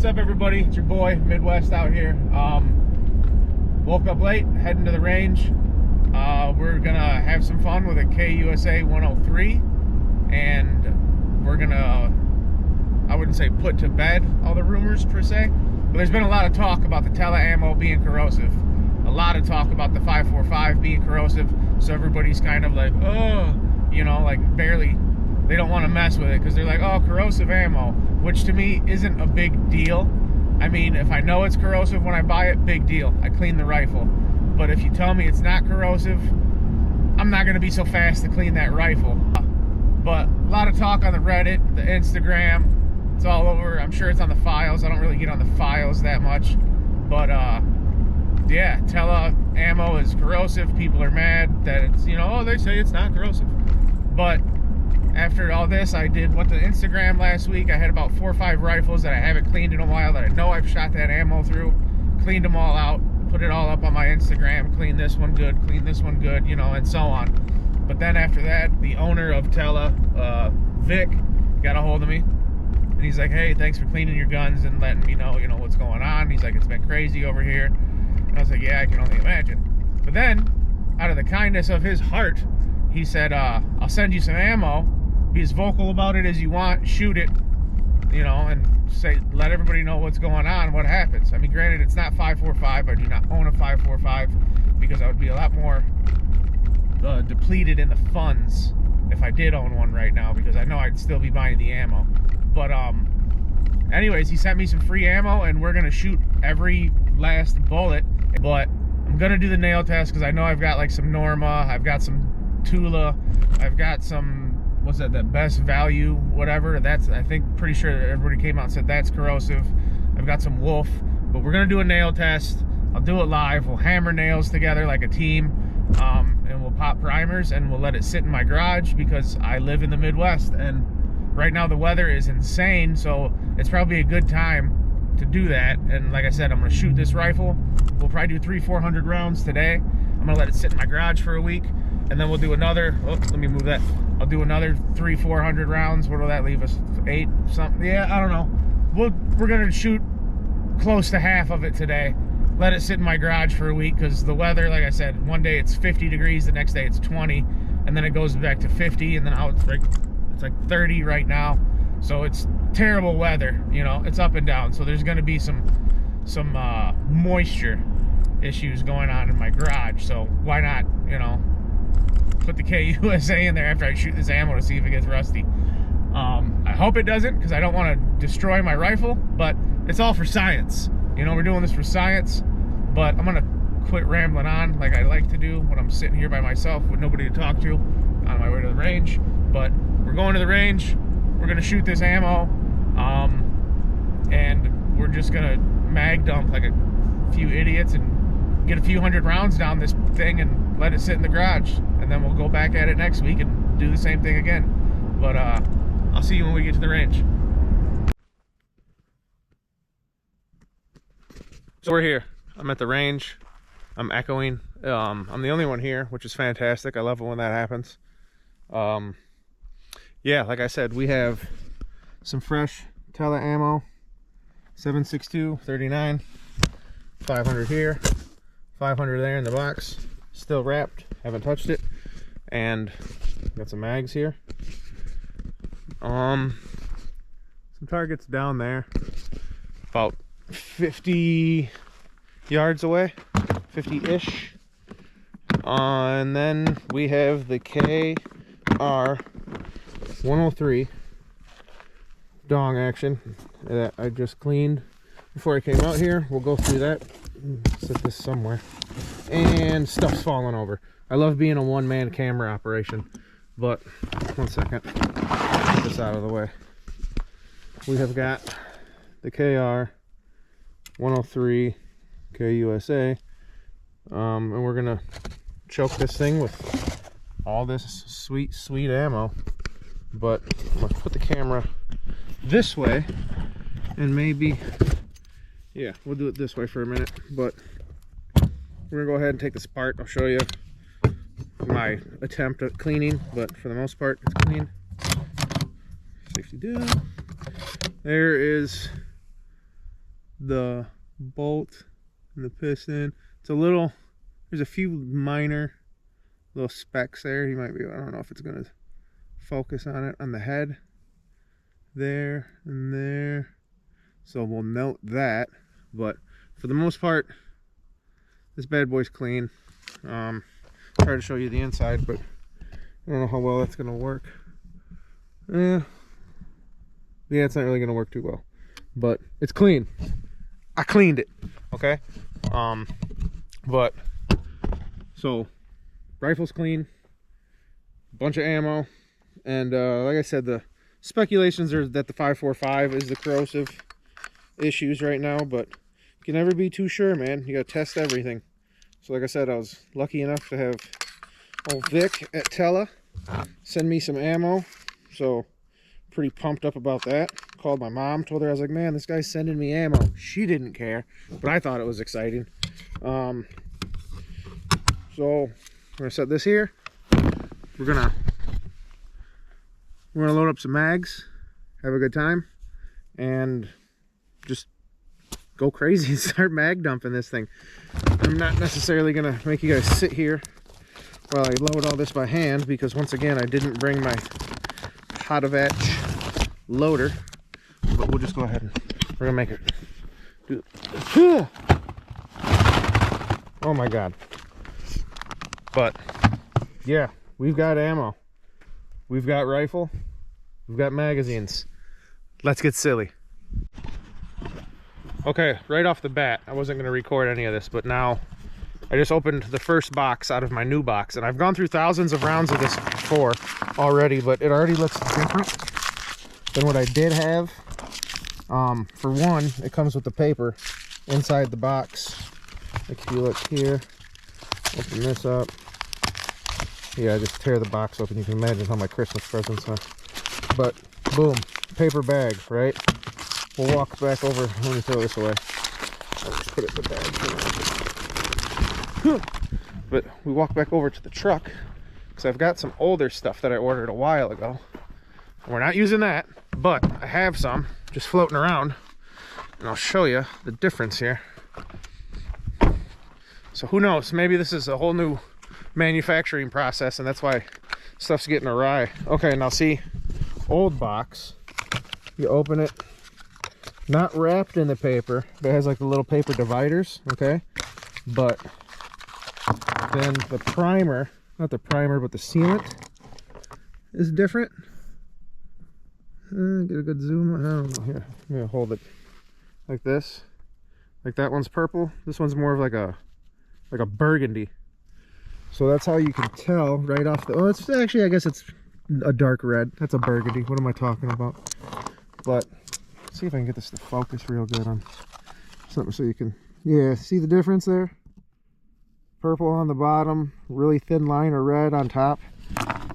What's up, everybody? It's your boy Midwest out here. Woke up late, heading to the range. We're gonna have some fun with a KUSA 103, and we're gonna, I wouldn't say put to bed all the rumors per se, but there's been a lot of talk about the Tela Ammo being corrosive, a lot of talk about the 545 being corrosive, so everybody's kind of like, oh, you know, like barely, they don't want to mess with it because they're like, oh, corrosive ammo, which to me isn't a big deal. I mean, if I know it's corrosive when I buy it, big deal. I clean the rifle. But if you tell me it's not corrosive, I'm not going to be so fast to clean that rifle. But a lot of talk on the Reddit, the Instagram, it's all over. I'm sure it's on the files. I don't really get on the files that much. But yeah, Tela Ammo is corrosive. People are mad that it's, you know, oh, they say it's not corrosive. But after all this, I went to Instagram last week. I had about 4 or 5 rifles that I haven't cleaned in a while that I know I've shot that ammo through. Cleaned them all out, put it all up on my Instagram. Clean this one good, clean this one good, you know, and so on. But then after that, the owner of Tela, Vic, got a hold of me. And he's like, hey, thanks for cleaning your guns and letting me know, you know, what's going on. He's like, it's been crazy over here. And I was like, yeah, I can only imagine. But then, out of the kindness of his heart, he said, I'll send you some ammo. Be as vocal about it as you want, shoot it, you know, and say, let everybody know what's going on, what happens. I mean, granted, it's not 545. I do not own a 545 because I would be a lot more depleted in the funds if I did own one right now, because I know I'd still be buying the ammo. But anyways, he sent me some free ammo, and we're gonna shoot every last bullet. But I'm gonna do the nail test because I know I've got like some Norma, I've got some Tula, I've got some, what's that, the best value, whatever. That's, I think, pretty sure everybody came out and said that's corrosive. I've got some Wolf, but we're gonna do a nail test. I'll do it live. We'll hammer nails together like a team, and we'll pop primers, and we'll let it sit in my garage because I live in the Midwest, and right now the weather is insane, so it's probably a good time to do that. And like I said, I'm gonna shoot this rifle. We'll probably do 300-400 rounds today. I'm gonna let it sit in my garage for a week, and then we'll do another, oh, let me move that. I'll do another 300-400 rounds. What will that leave us? 8 something? Yeah, I don't know. We're gonna shoot close to half of it today. Let it sit in my garage for a week because the weather, like I said, one day it's 50 degrees, the next day it's 20, and then it goes back to 50, and then out it's like 30 right now. So it's terrible weather, you know. It's up and down. So there's gonna be some moisture issues going on in my garage. So why not, you know, put the KUSA in there after I shoot this ammo to see if it gets rusty. I hope it doesn't, because I don't want to destroy my rifle, but it's all for science. You know, we're doing this for science. But I'm gonna quit rambling on like I like to do when I'm sitting here by myself with nobody to talk to on my way to the range. But we're going to the range. We're gonna shoot this ammo, and we're just gonna mag dump like a few idiots and get a few hundred rounds down this thing and let it sit in the garage, and then we'll go back at it next week and do the same thing again. But I'll see you when we get to the range. So we're here. I'm at the range. I'm echoing. I'm the only one here, which is fantastic. I love it when that happens. Yeah, like I said, we have some fresh Tela ammo. 7.62, 39, 500 here, 500 there in the box, still wrapped, haven't touched it, and got some mags here. Some targets down there, about 50 yards away, 50-ish. And then we have the KR 103 dong action that I just cleaned before I came out here. We'll go through that. Set this somewhere. And stuff's falling over. I love being a one-man camera operation, but one second. Get this out of the way. We have got the KR 103 KUSA, and we're gonna choke this thing with all this sweet ammo. But let's put the camera this way, and maybe, yeah, we'll do it this way for a minute. But we're gonna go ahead and take this apart. I'll show you my attempt at cleaning, but for the most part it's clean. Safety down. There is the bolt and the piston. It's a little, there's a few minor little specks there. You might be, I don't know if it's going to focus on it, on the head. There and there. So we'll note that. But for the most part, this bad boy's clean. Try to show you the inside, but I don't know how well that's going to work. Yeah, it's not really going to work too well. But it's clean. I cleaned it. Okay? But, so, rifle's clean. Bunch of ammo. And like I said, the speculations are that the 5.45 is the corrosive issues right now, but you can never be too sure, man. You gotta test everything. So like I said, I was lucky enough to have old Vic at Tela send me some ammo, so pretty pumped up about that. Called my mom, told her, I was like, man, this guy's sending me ammo. She didn't care, but I thought it was exciting. So we're gonna set this here. We're gonna load up some mags, have a good time, and just go crazy and start mag dumping this thing. I'm not necessarily gonna make you guys sit here while I load all this by hand, because once again, I didn't bring my Hotavatch loader, but we'll just go ahead and we're gonna make it do. Oh my god. But yeah, we've got ammo, we've got rifle, we've got magazines. Let's get silly. Okay, right off the bat, I wasn't going to record any of this, but now I just opened the first box out of my new box, and I've gone through thousands of rounds of this before already, but it already looks different than what I did have. For one, it comes with the paper inside the box. Like if you look here, open this up. Yeah, I just tear the box open. You can imagine how my Christmas presents are. But boom, paper bag, right? We'll walk back over. Let me throw this away. I'll just put it in the bag. But we walk back over to the truck because I've got some older stuff that I ordered a while ago. We're not using that, but I have some just floating around, and I'll show you the difference here. So who knows? Maybe this is a whole new manufacturing process, and that's why stuff's getting awry. Okay, now see, old box. You open it. Not wrapped in the paper, but it has like the little paper dividers, okay? But then the primer, not the primer, but the sealant is different. Get a good zoom. I don't know. Here, I'm gonna hold it like this. Like that one's purple. This one's more of like a burgundy. So that's how you can tell right off the. Oh, it's actually, I guess it's a dark red. That's a burgundy. What am I talking about? But see if I can get this to focus real good on something so you can, yeah, see the difference there? Purple on the bottom, really thin line of red on top.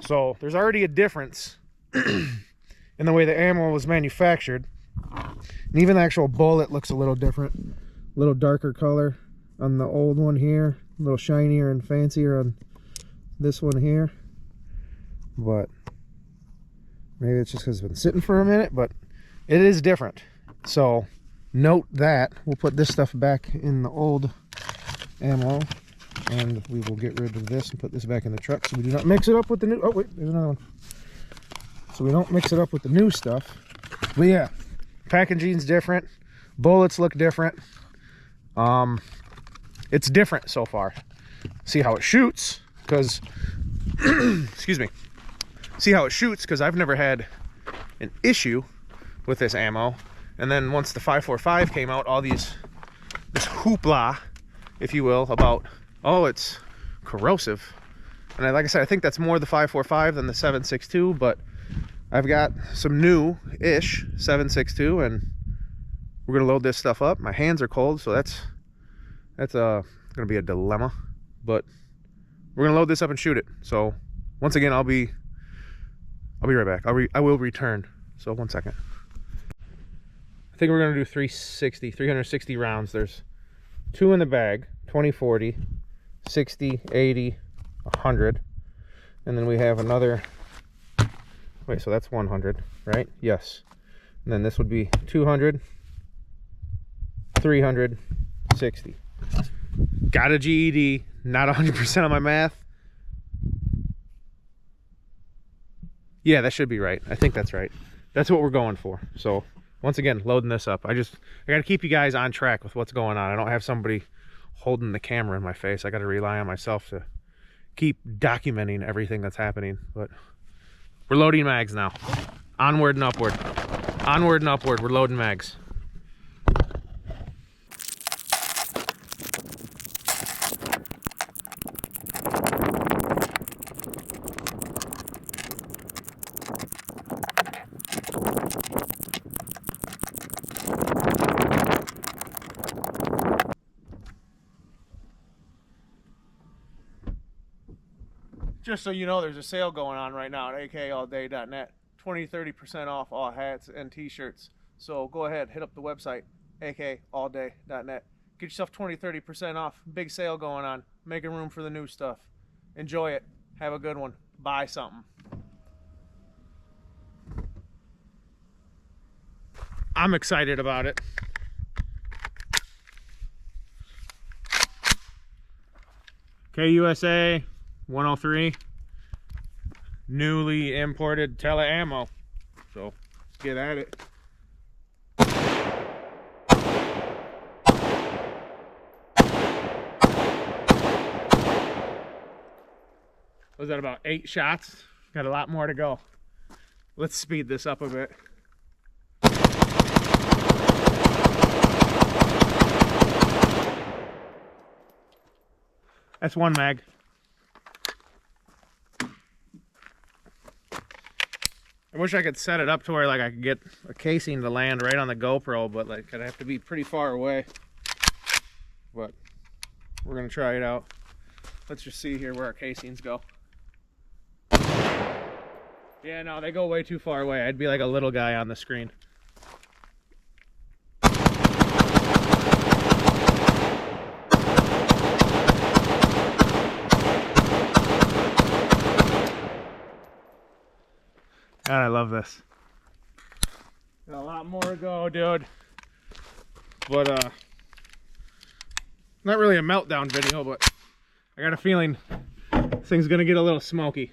So there's already a difference in the way the ammo was manufactured. And even the actual bullet looks a little different. A little darker color on the old one here. A little shinier and fancier on this one here. But maybe it's just because it's been sitting for a minute, but it is different. So note that. We'll put this stuff back in the old ammo, and we will get rid of this and put this back in the truck so we do not mix it up with the new. Oh wait, there's another one. So we don't mix it up with the new stuff. But yeah, packaging's different, bullets look different. It's different so far. See how it shoots, because excuse me, see how it shoots, because I've never had an issue with this ammo. And then once the 5.45 came out, all this hoopla, if you will, about, oh, it's corrosive. And like I said, I think that's more the 5.45 than the 7.62, but I've got some new-ish 7.62, and we're gonna load this stuff up. My hands are cold, so that's gonna be a dilemma, but we're gonna load this up and shoot it. So once again, I'll be right back. I will return. So 1 second. I think we're gonna do 360 rounds. There's 2 in the bag, 20, 40, 60, 80, 100, and then we have another. Wait, so that's 100, right? Yes. And then this would be 200, 360. Got a GED, not 100% on my math. Yeah, that should be right. I think that's right. That's what we're going for. So once again, loading this up. I gotta keep you guys on track with what's going on. I don't have somebody holding the camera in my face. I gotta rely on myself to keep documenting everything that's happening. But we're loading mags now. Onward and upward. Onward and upward. We're loading mags. Just so you know, there's a sale going on right now at akalldday.net. 20-30% off all hats and t-shirts. So go ahead, hit up the website, akalldday.net. Get yourself 20-30% off. Big sale going on. Making room for the new stuff. Enjoy it. Have a good one. Buy something. I'm excited about it. KUSA 103, newly imported Tela Ammo. So let's get at it. Was that about 8 shots? Got a lot more to go. Let's speed this up a bit. That's one mag. I wish I could set it up to where like I could get a casing to land right on the GoPro, but like I'd have to be pretty far away. But we're gonna try it out. Let's just see here where our casings go. Yeah, no, they go way too far away. I'd be like a little guy on the screen. God, I love this. Got a lot more to go, dude. But not really a meltdown video, but I got a feeling this thing's gonna get a little smoky.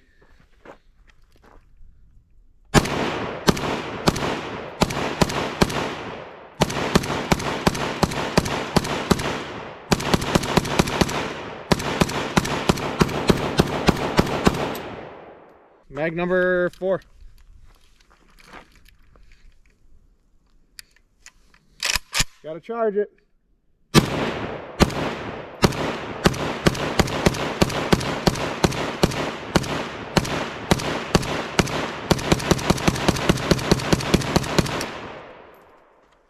Mag number 4. Gotta charge it.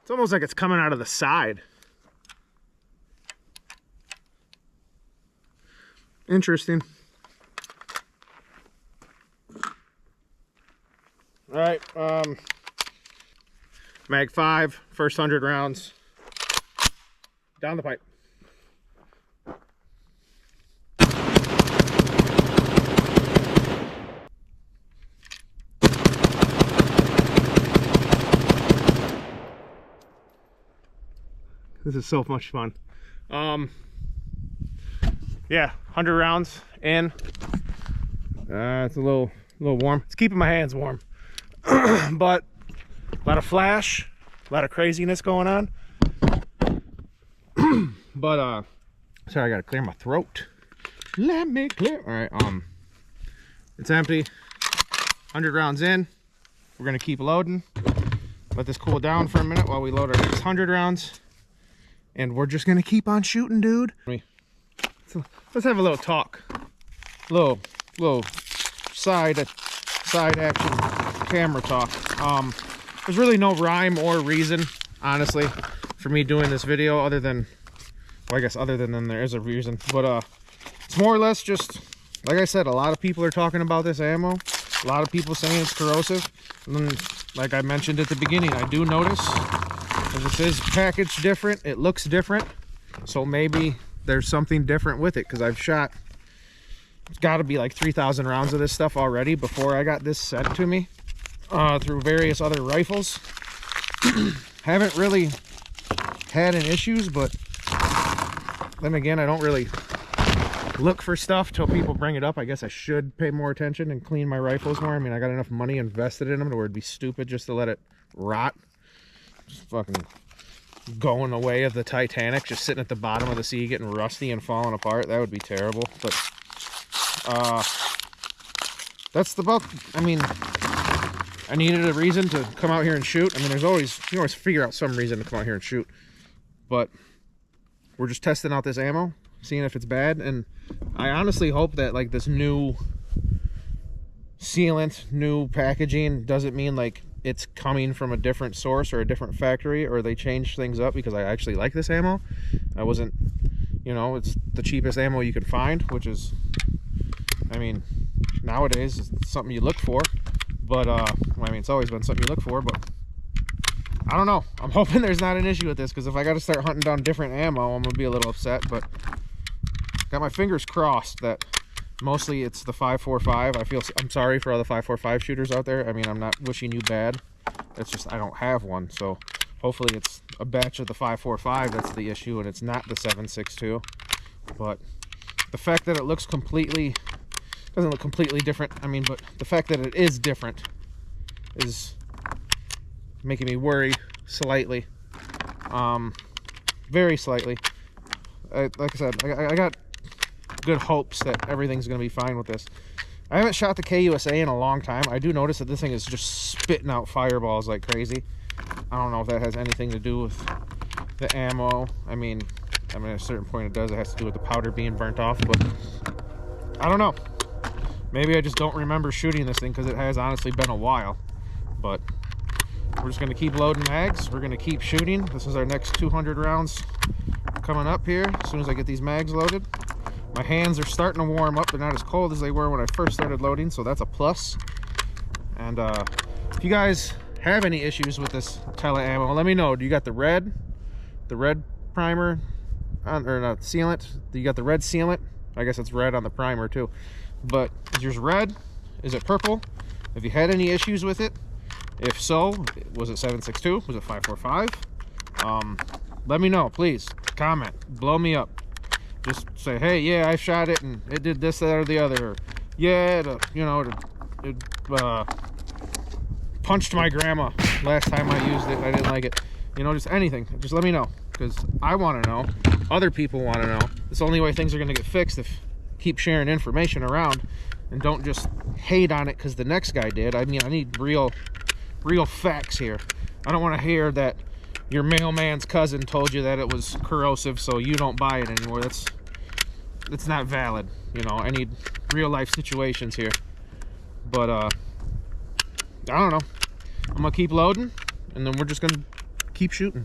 It's almost like it's coming out of the side. Interesting. All right, mag 5, first 100 rounds. Down the pipe. This is so much fun. Yeah, 100 rounds in. It's a little warm. It's keeping my hands warm. But a lot of flash, a lot of craziness going on. But sorry, I gotta clear my throat. Let me clear. All right, it's empty. 100 rounds in. We're gonna keep loading. Let this cool down for a minute while we load our next 100 rounds. And we're just gonna keep on shooting, dude. So let's have a little talk. Little side action camera talk. There's really no rhyme or reason, honestly, for me doing this video, other than, well, I guess other than there is a reason, but it's more or less just, like I said, a lot of people are talking about this ammo. A lot of people saying it's corrosive. And then, like I mentioned at the beginning, I do notice, because it is packaged different, it looks different, so maybe there's something different with it, because I've shot, it's got to be like 3,000 rounds of this stuff already before I got this sent to me through various other rifles. Haven't really had any issues, but then again, I don't really look for stuff till people bring it up. I guess I should pay more attention and clean my rifles more. I mean, I got enough money invested in them to where it'd be stupid just to let it rot. Just fucking going away of the Titanic, just sitting at the bottom of the sea getting rusty and falling apart. That would be terrible. But that's the bulk. I mean, I needed a reason to come out here and shoot. I mean, you always figure out some reason to come out here and shoot, but we're just testing out this ammo, seeing if it's bad. And I honestly hope that like this new sealant, new packaging doesn't mean like it's coming from a different source or a different factory, or they change things up, because I actually like this ammo. I wasn't, you know, it's the cheapest ammo you can find, which is, I mean, nowadays it's something you look for. But I mean, it's always been something you look for, but I don't know. I'm hoping there's not an issue with this, because if I got to start hunting down different ammo, I'm gonna be a little upset. But got my fingers crossed that mostly it's the 5.45. I'm sorry for all the 5.45 shooters out there. I mean, I'm not wishing you bad. It's just I don't have one, so hopefully it's a batch of the 5.45 that's the issue, and it's not the 7.62. But the fact that it looks doesn't look completely different, I mean, but the fact that it is different is making me worry slightly, very slightly. Like I said, I got good hopes that everything's going to be fine with this. I haven't shot the KUSA in a long time. I do notice that this thing is just spitting out fireballs like crazy. I don't know if that has anything to do with the ammo. I mean, at a certain point it does. It has to do with the powder being burnt off, but I don't know. Maybe I just don't remember shooting this thing, because it has honestly been a while. But we're just going to keep loading mags. We're going to keep shooting. This is our next 200 rounds coming up here as soon as I get these mags loaded. My hands are starting to warm up. They're not as cold as they were when I first started loading, so that's a plus. And if you guys have any issues with this Tela Ammo, let me know. Do you got the red primer or not sealant? Do you got the red sealant? I guess it's red on the primer too. But is yours red? Is it purple? Have you had any issues with it? If so, was it 7.62? Was it 5.45? Let me know, please. Comment, blow me up. Just say, hey, yeah, I shot it and it did this, that, or the other. Or, yeah, it punched my grandma last time I used it. I didn't like it. You know, just anything. Just let me know, because I want to know. Other people want to know. It's the only way things are going to get fixed, if keep sharing information around and don't just hate on it because the next guy did. I mean, I need real facts here. I don't want to hear that your mailman's cousin told you that it was corrosive, so you don't buy it anymore. That's not valid. You know, I need real life situations here. But I don't know. I'm gonna keep loading, and then we're just gonna keep shooting.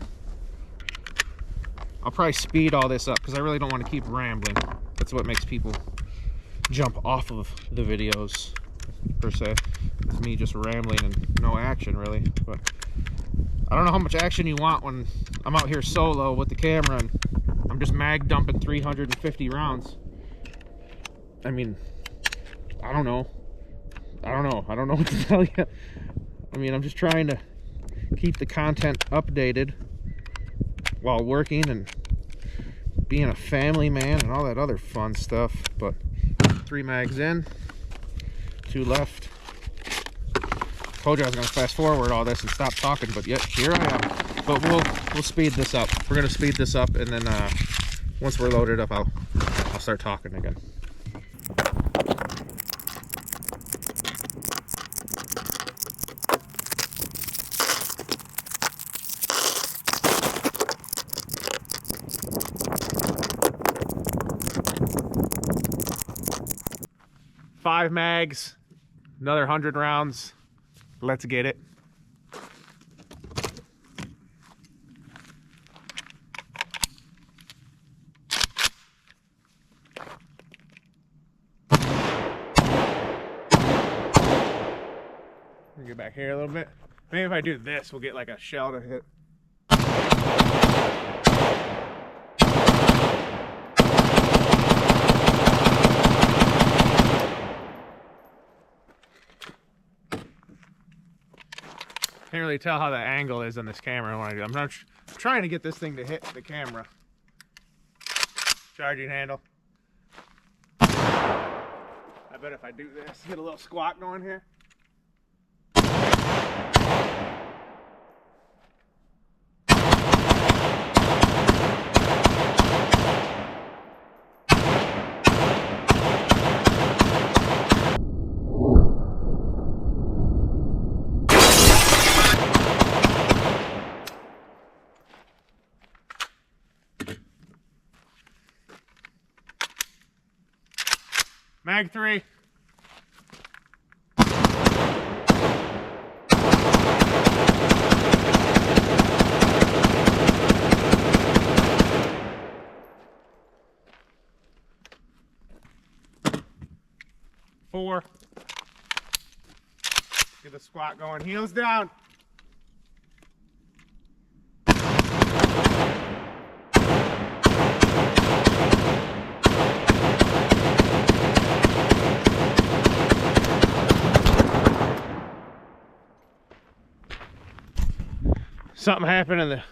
I'll probably speed all this up because I really don't want to keep rambling. That's what makes people jump off of the videos, per se. It's me just rambling and no action, really. But I don't know how much action you want when I'm out here solo with the camera and I'm just mag dumping 350 rounds. I mean, I don't know what to tell you. I mean, I'm just trying to keep the content updated while working and being a family man and all that other fun stuff. But 3 mags in, 2 left. Told you I was going to fast forward all this and stop talking, but yet here I am. But we'll speed this up. We're going to speed this up, and then once we're loaded up, I'll start talking again. Five mags, another 100 rounds. Let's get it. Get back here a little bit. Maybe if I do this, we'll get like a shell to hit. Here can't really tell how the angle is on this camera. I'm not trying to get this thing to hit the camera. Charging handle. I bet if I do this, get a little squat going here. Mag 3. Four. Get the squat going. Heels down. Something happened and the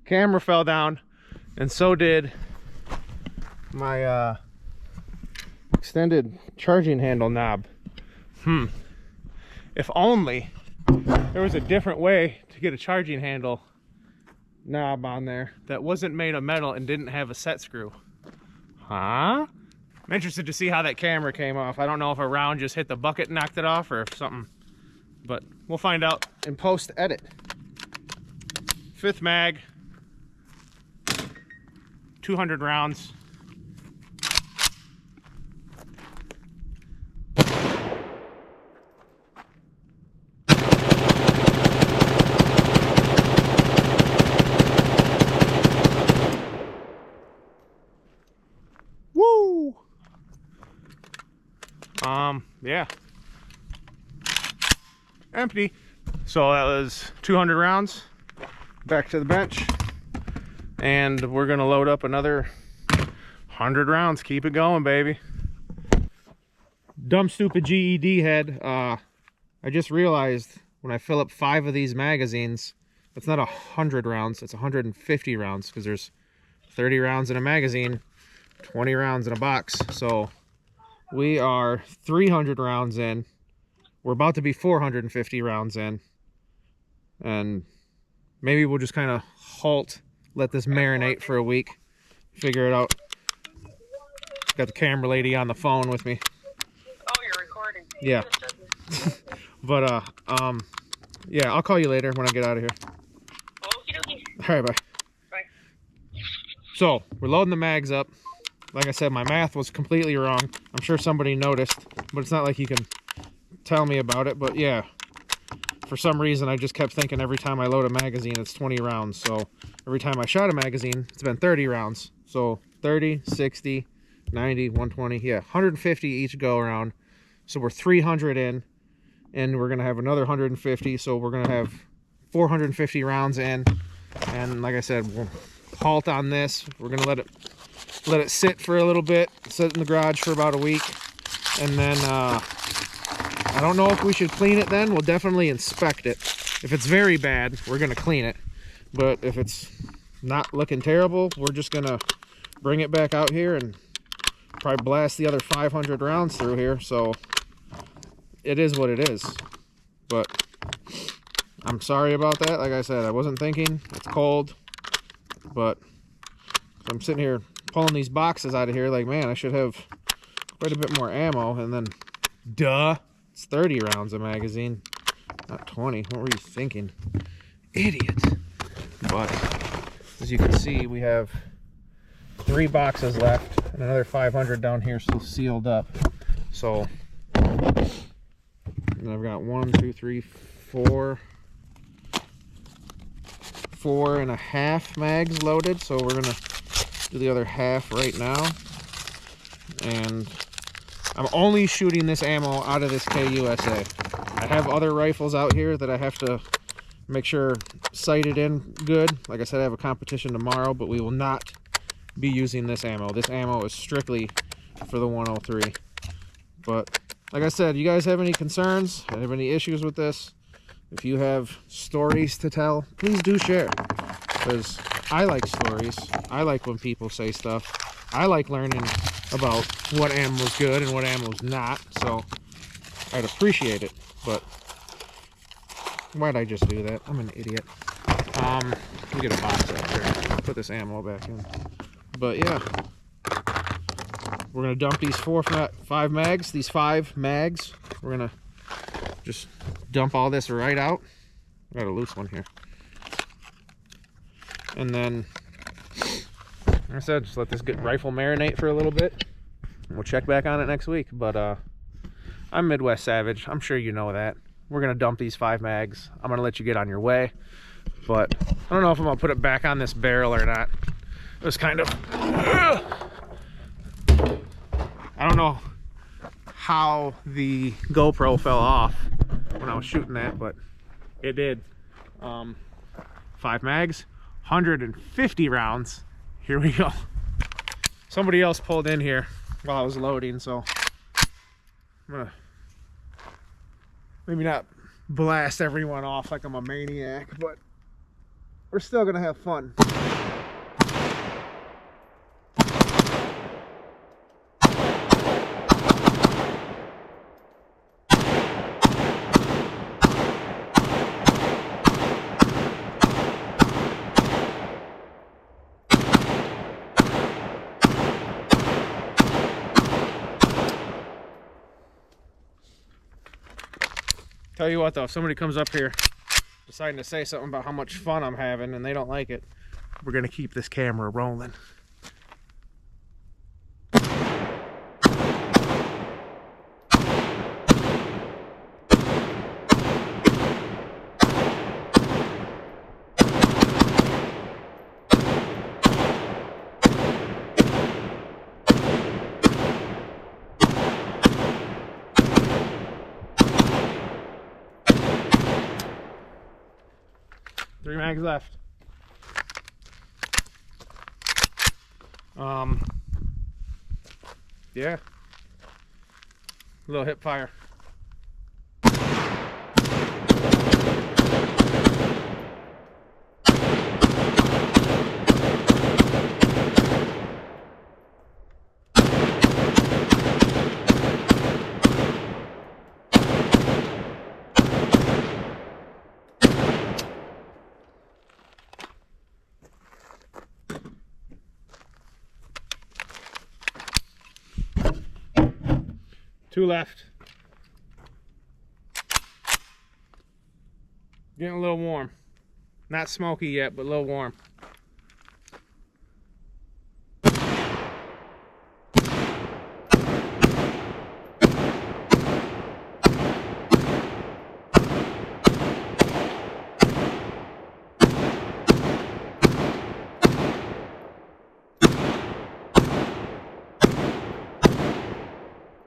camera fell down, and so did my extended charging handle knob. If only there was a different way to get a charging handle knob on there that wasn't made of metal and didn't have a set screw. Huh? I'm interested to see how that camera came off. I don't know if a round just hit the bucket and knocked it off or if something, but we'll find out in post edit. 5th mag, 200 rounds. Woo! Yeah. Empty. So that was 200 rounds. Back to the bench, and we're gonna load up another 100 rounds. Keep it going, baby. Dumb stupid GED head. I just realized when I fill up 5 of these magazines, it's not 100 rounds, it's 150 rounds, because there's 30 rounds in a magazine, 20 rounds in a box. So we are 300 rounds in. We're about to be 450 rounds in, and maybe we'll just kind of halt, let this marinate for a week, figure it out. Got the camera lady on the phone with me. Oh, you're recording. Yeah. But, yeah, I'll call you later when I get out of here. Okie dokie. All right, bye. Bye. So, we're loading the mags up. Like I said, my math was completely wrong. I'm sure somebody noticed, but it's not like you can tell me about it. But, yeah. For some reason, I just kept thinking every time I load a magazine, it's 20 rounds. So every time I shot a magazine, it's been 30 rounds. So 30, 60, 90, 120, yeah, 150 each go around. So we're 300 in, and we're going to have another 150. So we're going to have 450 rounds in. And like I said, we'll halt on this. We're going to let it sit for a little bit, sit in the garage for about a week. And then, I don't know if we should clean it then. We'll definitely inspect it. If it's very bad, we're going to clean it. But if it's not looking terrible, we're just going to bring it back out here and probably blast the other 500 rounds through here. So it is what it is. But I'm sorry about that. Like I said, I wasn't thinking. It's cold. But I'm sitting here pulling these boxes out of here like, man, I should have quite a bit more ammo. And then, duh. It's 30 rounds a magazine, not 20. What were you thinking? Idiot. But as you can see, we have 3 boxes left and another 500 down here still sealed up. So I've got 1, 2, 3, 4, 4.5 mags loaded. So we're gonna do the other half right now. And I'm only shooting this ammo out of this KUSA. I have other rifles out here that I have to make sure sighted in good. Like I said, I have a competition tomorrow, but we will not be using this ammo. This ammo is strictly for the 103. But like I said, you guys have any concerns, have any issues with this, If you have stories to tell, please do share, because I like stories. I like when people say stuff. I like learning about what ammo's good and what ammo's not, so I'd appreciate it. But why'd I just do that? I'm an idiot. Let me get a box out there. Put this ammo back in. But yeah, we're gonna dump these 5 mags. These 5 mags. We're gonna just dump all this right out. I got a loose one here. And then, like I said, just let this rifle marinate for a little bit. We'll check back on it next week. But I'm Midwest Savage. I'm sure you know that. We're gonna dump these 5 mags. I'm gonna let you get on your way. But I don't know if I'm gonna put it back on this barrel or not. It was kind of, I don't know how the GoPro fell off when I was shooting that, but it did. 5 mags, 150 rounds. Here we go. Somebody else pulled in here while I was loading, so I'm gonna maybe not blast everyone off like I'm a maniac, but we're still gonna have fun. Tell you what though, if somebody comes up here deciding to say something about how much fun I'm having and they don't like it, we're gonna keep this camera rolling. Three mags left. Yeah. A little hip fire. Two left. Getting a little warm. Not smoky yet, but a little warm.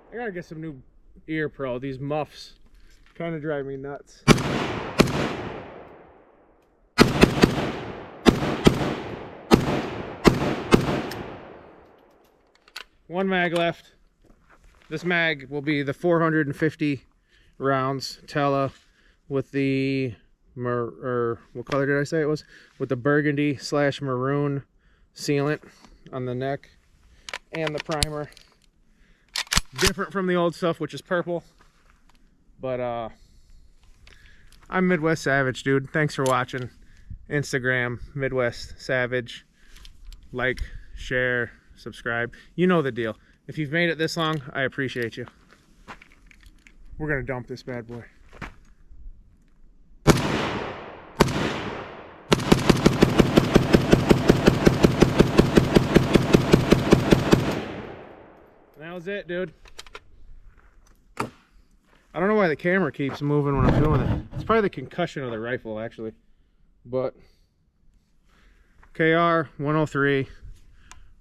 I gotta get some new ear pro. These muffs kind of drive me nuts. One mag left. This mag will be the 450 rounds Tela with the what color did I say it was? With the burgundy / maroon sealant on the neck and the primer. Different from the old stuff, which is purple. But I'm Midwest Savage, dude. Thanks for watching. Instagram, Midwest Savage. Like, share, subscribe. You know the deal. If you've made it this long, I appreciate you. We're gonna dump this bad boy. That was it, dude. I don't know why the camera keeps moving when I'm doing it. It's probably the concussion of the rifle, actually. But KR 103,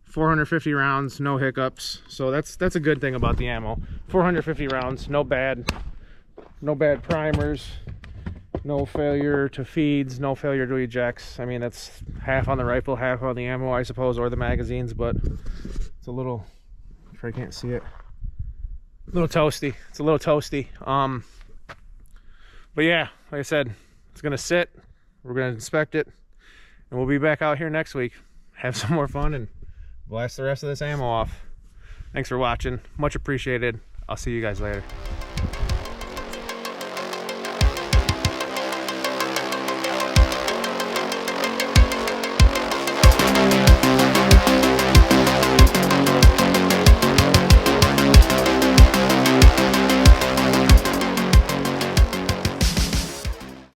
450 rounds, no hiccups. So that's a good thing about the ammo. 450 rounds, no bad primers, no failure to feeds, no failure to ejects. I mean, that's half on the rifle, half on the ammo, I suppose, or the magazines. But it's a little, if I can't see it, a little toasty. It's a little toasty. But yeah, like I said, it's gonna sit. We're gonna inspect it, and we'll be back out here next week. Have some more fun and blast the rest of this ammo off. Thanks for watching. Much appreciated. I'll see you guys later.